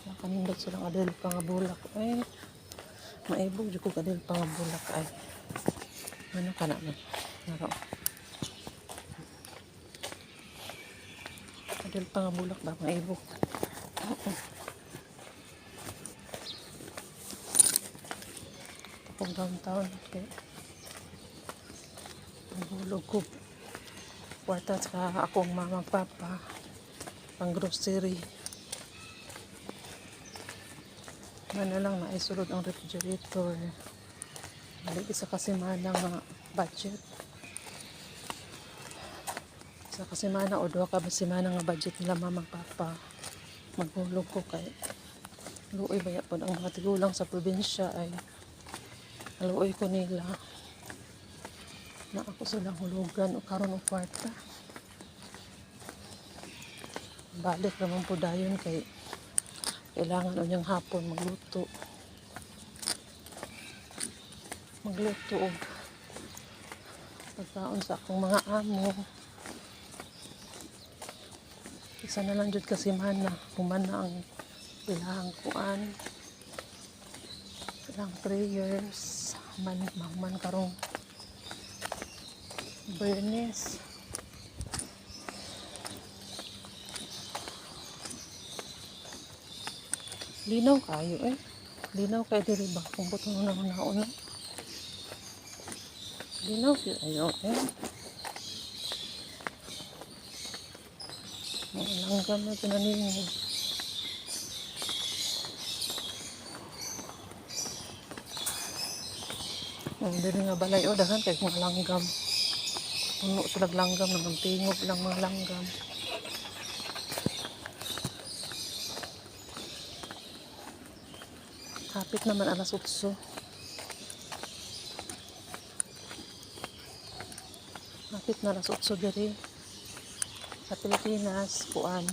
Nakanindot silang adil pangabulak. Ay, maibog jud ko adil pangabulak ay. Ano ka na man? Naro. Adil pangabulak ba maibog? Oo. Pag downtown kay bulog ko. Kwarta sa akong mama papa pang grocery. Mana lang na isulod ang refrigerator. Hindi isa kasi manang budget. Isa kasi mana o 2 ka ba si manang budget nila mama papa. Maghulog ko kay luoy baya po ang mga tigulang sa probinsya ay luoy ko nila na ako silang hulugan o karon o kwarta. Balik naman po dayon kay kailangan unyang hapon magluto og pagkaon sa akong mga amo. Isa na lang jud kasi mana humana ang ilahang kuan, ilang prayers man karong Bernes. Linaw kayo eh. Linaw kayo diri ba? Kung buto na nauna. Linaw kayo ayo eh. Mga langgam na pinaningog. Diri nga balay o dahan kay mga langgam. Puno sila langgam naman tingog lang mga langgam. Hapit naman alas 8. Hapit na alas 8 diri. Sa Pilipinas, kuan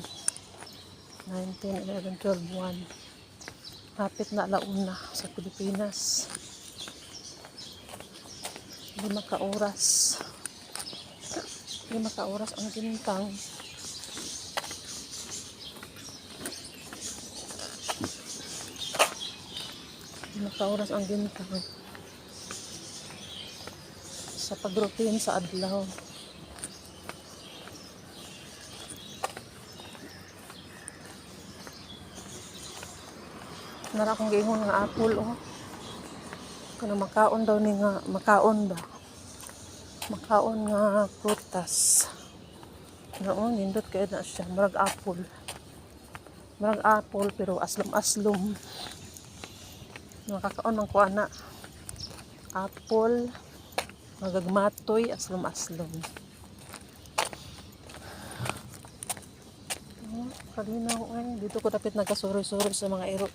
19, 11, 12, 1. Hapit na alauna sa Pilipinas. 5 ka oras. 5 ka oras ang gintang. Oras ang gintang sa pag-routine sa adlaw. Nara akong giingon nga apple oh. Kana makaon daw ni nga makaon ba? Makaon nga prutas. Noon nindot kay na siya murag apple. Murag apple pero aslom-aslom. Nakakaon ng kuana apple magagmatoy aslom-aslom. Kalinaw ay dito ko dapat nagkasuri-suri sa mga iro.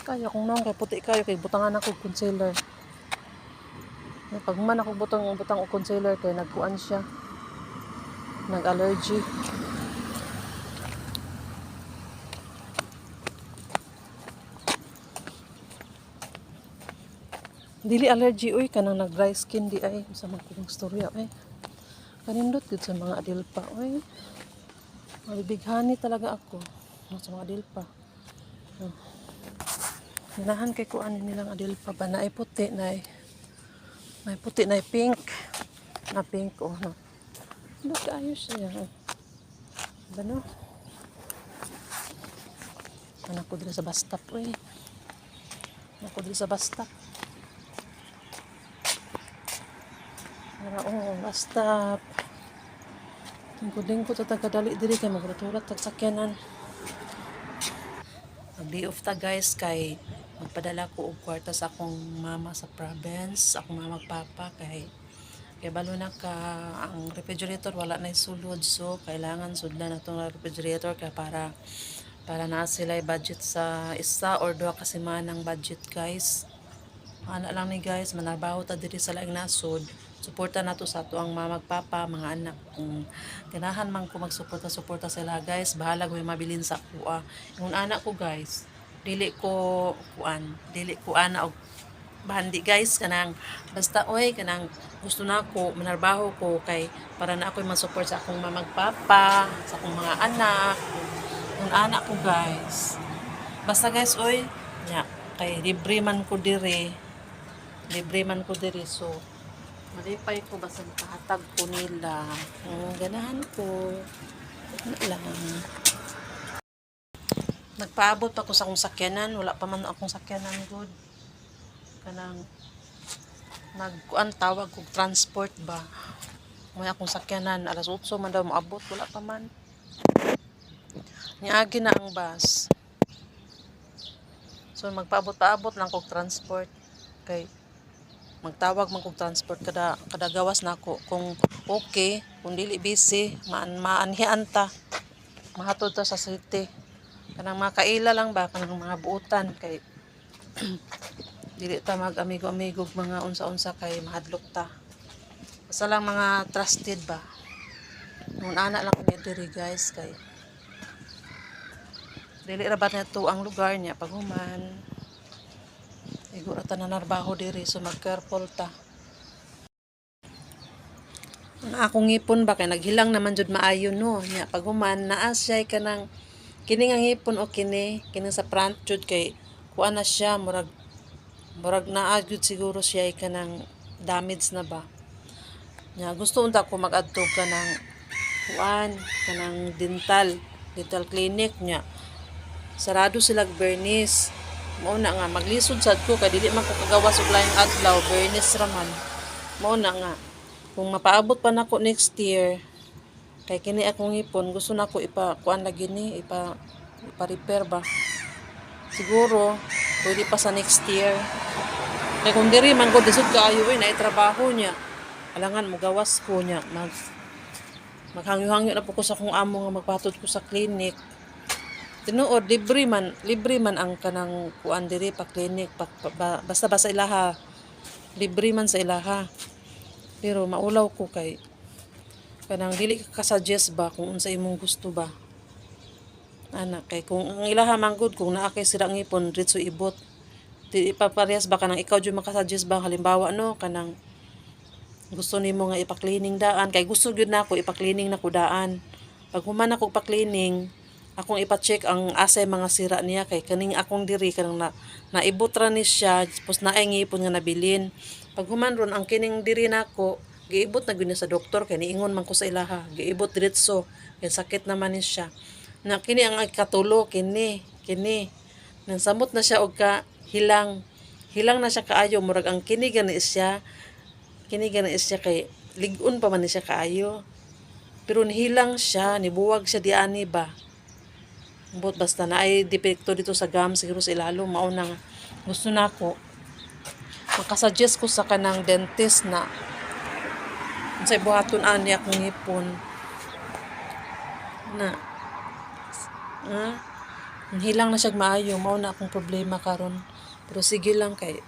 Kaya kung naon kay puti kayo kay butangan ako concealer. Pag man ako butang og concealer kay nagkuan siya. Nag-allergy. Dili allergy oy kanang nag-dry skin di ay sa mga storya ay. Kanindot gud sa mga adilpa oy. Mabibighani talaga ako sa mga adilpa. Hinahan kay kuan nilang adilpa ba na ay puti na ay may puti na ay pink. Na pink oh no. Look ayos siya. Bano? Anak ko dito sa bus stop oy. Anak ko dito sa bus stop. Oo, basta lingkod-lingkod ta tagadali diri kay magruturat tag sakyanan. Mag-day off ta guys kay magpadala ko og kwarta sa akong mama sa province, akong mama papa kay balo na ka ang refrigerator wala na sulod so kailangan sudlan natong refrigerator kay para na sila budget sa 1 or 2 ka semanang budget guys. Ana lang ni guys manarbaho ta diri sa laing nasod. Suporta nato sa ato ang mama papa mga anak kung ganahan man ko magsuporta sila guys bahala ko mabilin sa kuha yung anak ko guys dili ko ana og bandi guys kanang basta oy kanang gusto na ako manarbaho ko kay para na ako'y man-support sa akong mamagpapa, sa akong mga anak, yung anak ko guys. Basta guys oy, nya kay libre man ko diri so malipay ko basta makahatag ko nila. Ganahan ko. Ano lang. Nagpaabot pa ko sa akong sakyanan, wala pa man akong sakyanan good. Kanang nagkuan tawag kog transport ba. May akong sakyanan alas 8 man daw moabot, wala pa man. Niagi na ang bus. So magpaabot-paabot lang kog transport kay magtawag man kog transport kada gawas nako kung okay, kung dili busy maanhian ta mahatod ta sa city kanang mga kaila lang ba kanang mga buutan kay dili ta mag amigo-amigo mga unsa-unsa kay mahadlok ta basta lang mga trusted ba nung ana lang kami diri guys kay dili ra ba neto ang lugar niya paghuman igo ra ta nanarbaho diri so mag careful ta. Ang akong ngipon ba kay naghilang naman jud maayo no nya paghuman naa siya kanang kini nga ngipon o kini sa front jud kay kuan na siya murag naa jud siguro siya kanang damage na ba nya gusto unta ko mag-adto kanang kuan kanang dental clinic nya sarado sila Bernice mao na nga maglisod sad ko kay dili man ko kagawas og laing adlaw Bernice raman mao na nga kung mapaabot pa nako next year kay kini akong ngipon gusto nako kuan lagi ni repair ba siguro pwede pa sa next year kay kung diri man ko disud kaayo na trabaho niya alangan mo gawas ko niya maghangyo-hangyo na po ko sa kung amo nga magpatod ko sa clinic tinuod libre man ang kanang kuan diri pa clinic basta sa ilaha libre man sa ilaha pero maulaw ko kay kanang dili ka suggest ba kung unsa imong gusto ba ana kay kung ang ilaha manggod kung naa kay sira ngipon diretso ibot dili pa parehas ba kanang ikaw jud makasuggest ba halimbawa no kanang gusto nimo nga ipa-cleaning daan kay gusto gyud nako ipa-cleaning nako daan pag human ako pa-cleaning akong ipa-check ang asay mga sira niya kay kaning akong diri kanang naibot ra ni siya tapos naay ngipon nga nabilin pag human ron ang kining diri nako giibot na gyud sa doktor kay niingon man ko sa ilaha giibot diretso kay sakit naman ni siya na kini ang ikatulo kini nang samot na siya og ka hilang na siya kaayo murag ang kini gani siya kay ligon pa man ni siya kaayo pero nihilang siya nibuwag siya diani ba but basta na ay depekto dito sa gum siguro sa ilalo mao nang gusto nako makasuggest ko sa kanang dentist na unsay buhaton ani akong ngipon na hilang na siya maayo mao na akong problema karon pero sige lang kay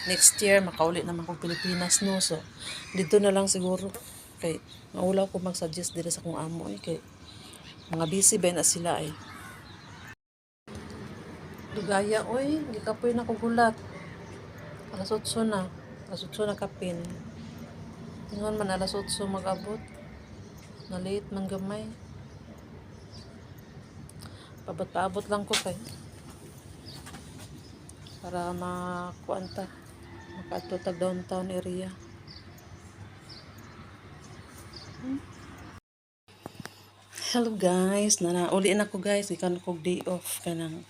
next year makauli naman kog Pilipinas no so dito na lang siguro kay maulaw ko mag-suggest diri sa akong amo kay mga busy ba na sila Dugaya, oy, gikapoy na ko gulat. Alas 8 na. Alas 8 na kapin. Tingon man alas 8 mag-abot. Na late man gamay. Paabot lang ko kay. Para makuanta. Makaadto tag downtown area. Hello guys, uli na ko guys. Ikan ko day off kanang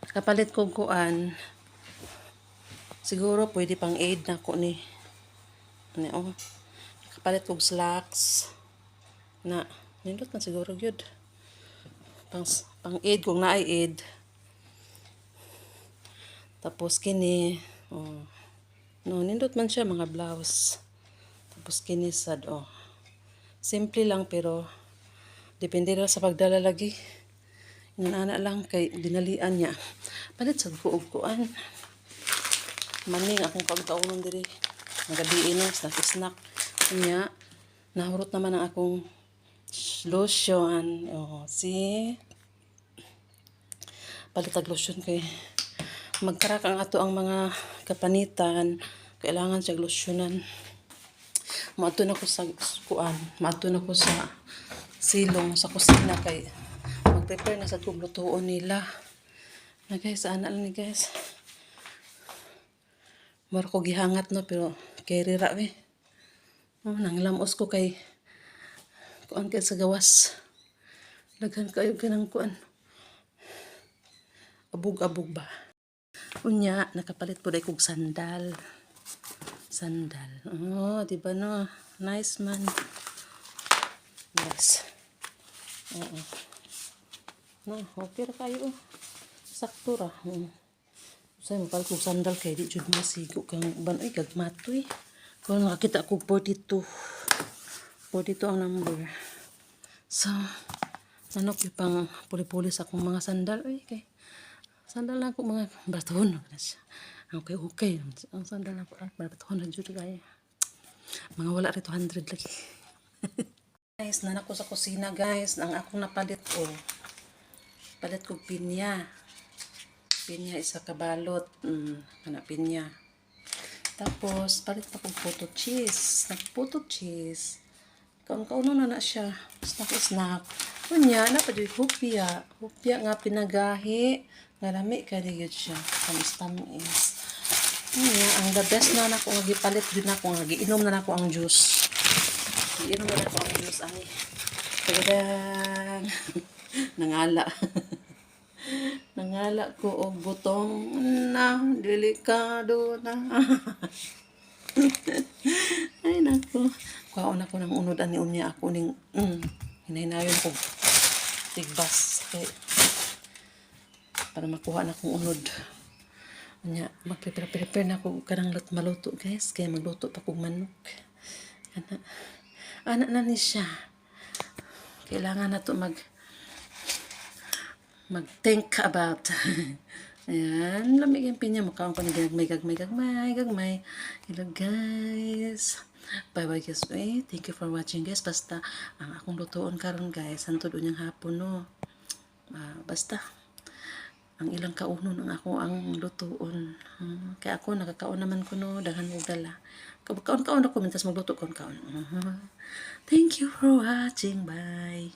kapalit ko kuan siguro pwede pang aid na ko ni kapalit kog slacks na nindot man siguro gyud pang aid kung naay aid tapos kini no nindot man siya mga blouse tapos kini sad simple lang pero depende ra sa pagdala lagi ana lang kay dinalian niya palit sad ko og kuan maning akong pagkaunon diri nagabiin snack niya nahurot naman ang akong lotion si palit og lotion kay magkarak ang ato ang mga kapanitan, kailangan siya losyunan. Maadto na ko sa kuan, maadto na ko sa silong sa kusina kay mag-prepare na sa tublutuon nila. Na guys, ana lang ni guys. Mara ko gihangat no pero kay rira we. Oh, nanglamos ko kay kuan kay sa gawas. Daghan kayo kanang kuan. Abog-abog ba. Unya, nakapalit po dahil kong sandal. Sandal. Oh, di ba no? Nice man. Yes. Oo. No, okay ra kayo. Sakto ra. Say mapalit kong sandal kay di jud masigo kang banoy gagmatoy. Kung nakakita ko 42. 42 ang number. So, ano ko pang puli-puli sa akong mga sandal. Ay, kay sandal lang ko mga baton na siya. Okay. Ang sandal lang ko baton na jud kay. Mga wala rin 200 lagi. Guys, nanak ko sa kusina guys. Ang akong napalit ko. Palit ko pinya. Pinya isa kabalot. Kana pinya. Tapos, palit pa kong photo cheese. Nag-photo cheese. Kaon-kauno na siya. Snack. Unya, napadoy hupya. Hupya nga pinagahi. Nga lami ka rin yun siya. Tamis-tamis. Unya, ang the best na nako nga gipalit din ako nga. Giinom na nako ang juice. Giinom na nako ang juice. Ani. Tagadang. Nangala. Nangala ko og butong na delikado na. Ay nako. Kuhaon ako ng unod ani unya ako ning hinahinayon ko tigbas kay para makuha na akong unod. Unya magprepare na ako kanang maluto guys kay magluto pa kog manok. Ana na ni siya. Kailangan na to mag-think about. Ayan, lamig yung pinya. Mukhaon ko ni gagmay. Hello guys. Bye guys. Thank you for watching guys. Basta, ang akong lutoon karon guys. Hantod unyang hapon no. Basta, ang ilang kaunon ang ako ang lutoon. Kaya ako, nakakaon naman ko no. Daghan mo dala. Kaon ako. Mintas magluto kaon. Thank you for watching. Bye.